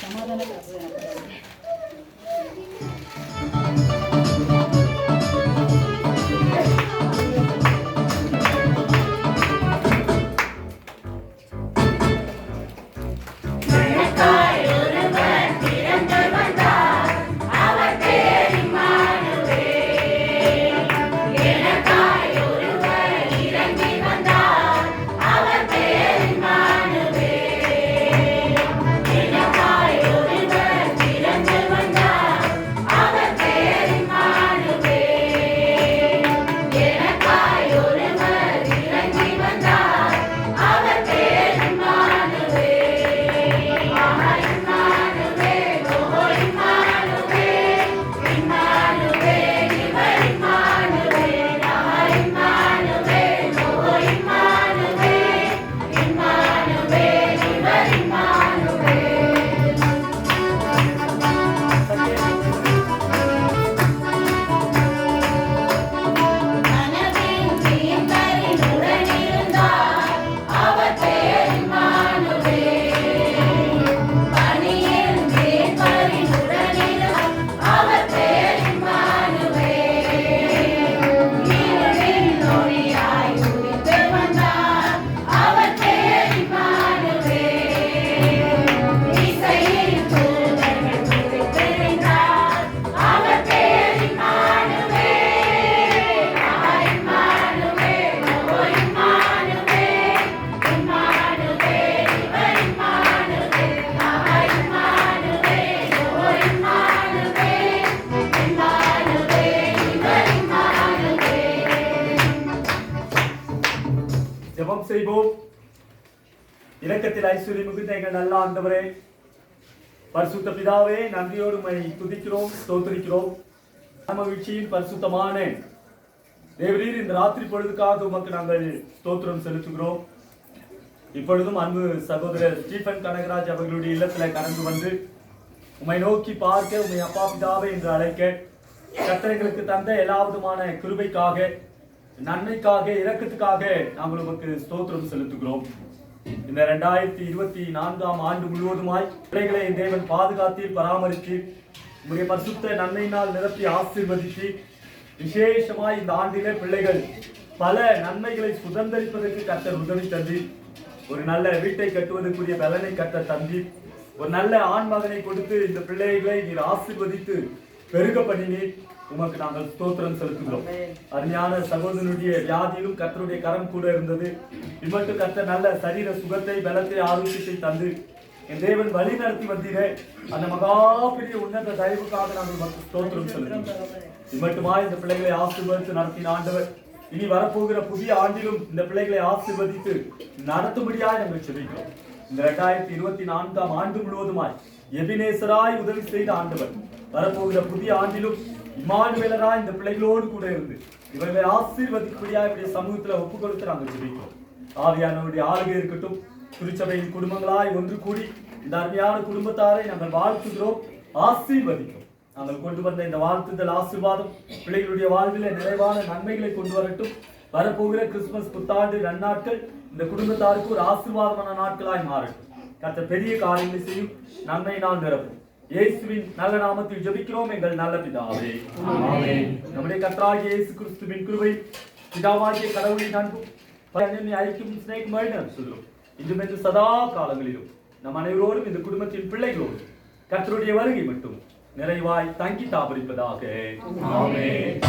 சமாதான காப்பு எனப்படாது. ஜெபம் செய்வோம். இரக்கத்தில் ஐஸ்வர்யம் மிகுந்த எங்கள் நல்ல ஆண்டவரே, பரிசுத்த பிதாவே, நன்றியோடு உம்மை துதிக்கிறோம், ஸ்தோத்திரிக்கிறோம். மகிழ்ச்சியின் பரிசுத்தமான தேவரீர் இந்த ராத்திரி பொழுதுக்காக உமக்கு நாங்கள் ஸ்தோத்திரம் செலுத்துகிறோம். இப்பொழுதும் அன்பு சகோதரர் ஸ்டீபன் கனகராஜ் அவர்களுடைய இல்லத்தில் கடந்து வந்து உம்மை நோக்கி பார்க்க, உம்மை அப்பா பிதாவே என்று அழைக்க, கர்த்தர்களுக்கு தந்த எல்லா விதமான கிருபைக்காக, நன்மைக்காக, இரக்கத்துக்காக நாங்கள் உமக்கு ஸ்தோத்திரம் செலுத்துகிறோம். இந்த 2024 ஆண்டு முழுவதுமாய் பிள்ளைகளை தேவன் பாதுகாத்து பராமரித்து உங்களுடைய பரிசுத்த நன்மையினால் நிரப்பி ஆசீர்வதித்து, விசேஷமாய் இந்த ஆண்டிலே பிள்ளைகள் பல நன்மைகளை சுதந்திரிப்பதற்கு கர்த்தர் உதவி தந்து, ஒரு நல்ல வீட்டை கட்டுவதற்குரிய பலனை கர்த்தர் தந்தி, ஒரு நல்ல ஆண் மகனை கொடுத்து இந்த பிள்ளைகளை நீர் ஆசீர்வதித்து பெருக பண்ணினீர். உமக்கு நாங்கள் ஸ்தோத்திரம் செலுத்துகிறோம். அருமையான சகோதரனுடைய வியாதியிலும் கர்த்தருடைய கரம் கூட இருந்தது. இம்மட்டு கர்த்தர் நல்ல சரீர சுகத்தை, பலத்தை, ஆரோக்கியத்தை தந்து என் தேவன் வழி நடத்தி வந்தீரே, அந்த மகா பெரிய உன்னத தயவுக்காக நாங்கள் உமக்கு ஸ்தோத்திரம் செலுத்துகிறோம். இம்மட்டுமாய் இந்த பிள்ளைகளை ஆசீர்வதித்து நடத்தின ஆண்டவர், இனி வரப்போகிற புதிய ஆண்டிலும் இந்த பிள்ளைகளை ஆசீர்வதித்து நடத்தும்படியாய் நாங்கள் செபிக்கிறோம். இந்த 2024 ஆண்டு முழுவதுமாய் எபினேசராய் உதவி செய்த ஆண்டவர், வரப்போகிற புதிய ஆண்டிலும் இம்மானுவேலராய் இந்த பிள்ளைகளோடு கூட இருந்து இவர்களை ஆசீர்வதிக்கும்படியா இவருடைய சமூகத்துல ஒப்பு கொடுத்து நாங்கள் ஜெபிக்கிறோம். ஆவியானவருடைய ஆளுகை இருக்கட்டும். திருச்சபையின் குடும்பங்களாய் ஒன்று கூடி இந்த அருமையான குடும்பத்தாரை நாங்கள் வாழ்த்துகிறோம், ஆசீர்வதிக்கிறோம். நாங்கள் கொண்டு வந்த இந்த வாழ்த்துதல் ஆசீர்வாதம் பிள்ளைகளுடைய வாழ்வில் நிறைவான நன்மைகளை கொண்டு வரட்டும். வரப்போகிற கிறிஸ்துமஸ், புத்தாண்டு நன்னாட்கள் இந்த குடும்பத்தாருக்கு ஒரு ஆசீர்வாதமான நாட்களாய் மாறட்டும். கர்த்தர் பெரிய காரியங்களை செய்யும், நன்மையினால் நிரப்பும். இயேசுவின் நல்ல நாமத்தில் ஜெபிக்கிறோம் எங்கள் நல்ல பிதாவே, ஆமென். நம்முடைய கர்த்தராகிய இயேசு கிறிஸ்துவின் கிருபை, பிதாவாகிய கடவுளின் அன்பும் ஐக்கியம் ஸ்நேகமும் சொல்லும் இன்றும் என்று சதா காலங்களிலும் நம் அனைவரோடும் இந்த குடும்பத்தின் பிள்ளைகளோடு கர்த்தருடைய வருகை மட்டும் நிறைவாய் தங்கி தாபரிப்பதாக. ஆமென்.